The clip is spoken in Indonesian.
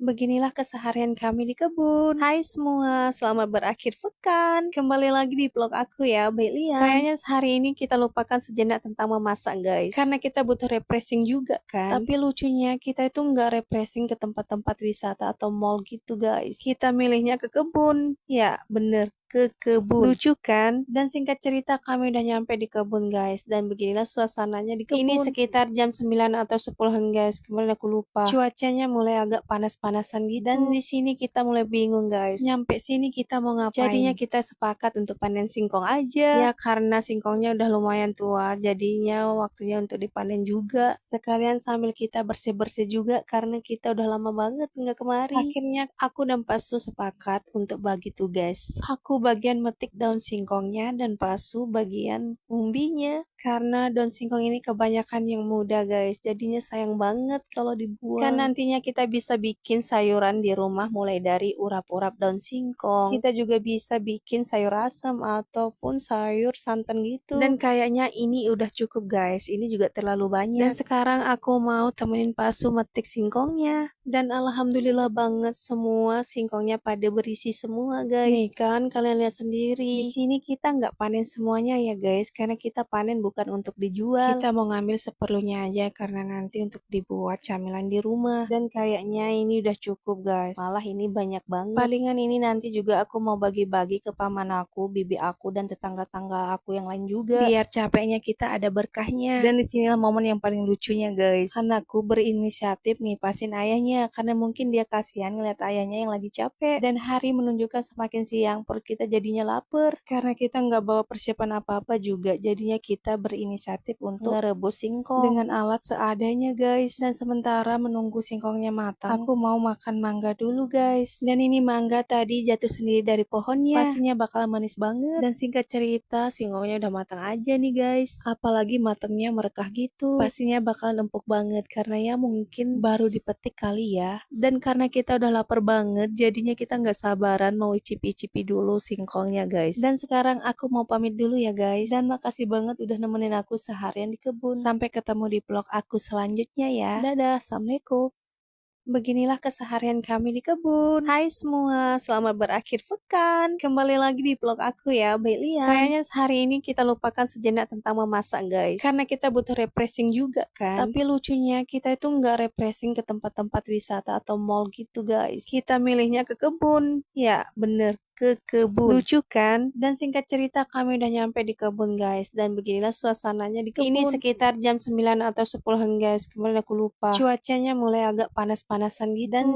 Beginilah keseharian kami di kebun. Hai semua, selamat berakhir pekan. Kembali lagi di vlog aku ya, Belian. Kayaknya hari ini kita lupakan sejenak tentang memasak guys. Karena kita butuh refreshing juga kan. Tapi lucunya kita itu nggak refreshing ke tempat-tempat wisata atau mall gitu guys. Kita milihnya ke kebun. Ya bener, ke kebun. Lucu kan? Dan singkat cerita kami udah nyampe di kebun guys. Dan beginilah suasananya di kebun. Ini sekitar jam 9 atau 10-an guys. Kemarin aku lupa. Cuacanya mulai agak panas-panasan gitu. Dan di sini kita mulai bingung guys. Nyampe sini kita mau ngapain? Jadinya kita sepakat untuk panen singkong aja. Ya karena singkongnya udah lumayan tua. Jadinya waktunya untuk dipanen juga. Sekalian sambil kita bersih-bersih juga. Karena kita udah lama banget nggak kemari. Akhirnya aku dan Pak Su sepakat untuk bagi tugas. Aku bagian metik daun singkongnya dan Pak Su bagian umbinya. Karena daun singkong ini kebanyakan yang muda guys. Jadinya sayang banget kalau dibuang. Kan nantinya kita bisa bikin sayuran di rumah mulai dari urap-urap daun singkong. Kita juga bisa bikin sayur asam ataupun sayur santan gitu. Dan kayaknya ini udah cukup guys. Ini juga terlalu banyak. Dan sekarang aku mau temenin Pak Su metik singkongnya. Dan alhamdulillah banget semua singkongnya pada berisi semua guys. Nih kan kalian lihat sendiri. Di sini kita nggak panen semuanya ya guys. Karena kita panen bukan untuk dijual. Kita mau ngambil seperlunya aja karena nanti untuk dibuat camilan di rumah. Dan kayaknya ini udah cukup guys. Malah ini banyak banget. Palingan ini nanti juga aku mau bagi-bagi ke paman aku, bibi aku dan tetangga-tangga aku yang lain juga. Biar capeknya kita ada berkahnya. Dan disinilah momen yang paling lucunya guys. Anakku berinisiatif ngipasin ayahnya karena mungkin dia kasihan ngeliat ayahnya yang lagi capek. Dan hari menunjukkan semakin siang perut kita jadinya lapar. Karena kita nggak bawa persiapan apa-apa juga. Jadinya kita berinisiatif untuk ngerebus singkong dengan alat seadanya guys. Dan sementara menunggu singkongnya matang, aku mau makan mangga dulu guys. Dan ini mangga tadi jatuh sendiri dari pohonnya. Pastinya bakal manis banget. Dan singkat cerita singkongnya udah matang aja nih guys. Apalagi matangnya merekah gitu. Pastinya bakal empuk banget karena ya mungkin baru dipetik kali ya. Dan karena kita udah lapar banget jadinya kita nggak sabaran mau icipi-icipi dulu singkongnya guys. Dan sekarang aku mau pamit dulu ya guys. Dan makasih banget udah nemenin aku seharian di kebun. Sampai ketemu di vlog aku selanjutnya ya. Dadah, assalamualaikum. Beginilah keseharian kami di kebun. Hai semua, selamat berakhir pekan. Kembali lagi di vlog aku ya, Belian. Kayaknya hari ini kita lupakan sejenak tentang memasak guys. Karena kita butuh refreshing juga kan. Tapi lucunya kita itu nggak refreshing ke tempat-tempat wisata atau mall gitu guys. Kita milihnya ke kebun. Ya bener, ke kebun. Lucu kan? Dan singkat cerita kami udah nyampe di kebun guys. Dan beginilah suasananya di kebun. Ini sekitar jam 9 atau 10-an guys. Kemarin aku lupa. Cuacanya mulai agak panas-panasan gitu. Dan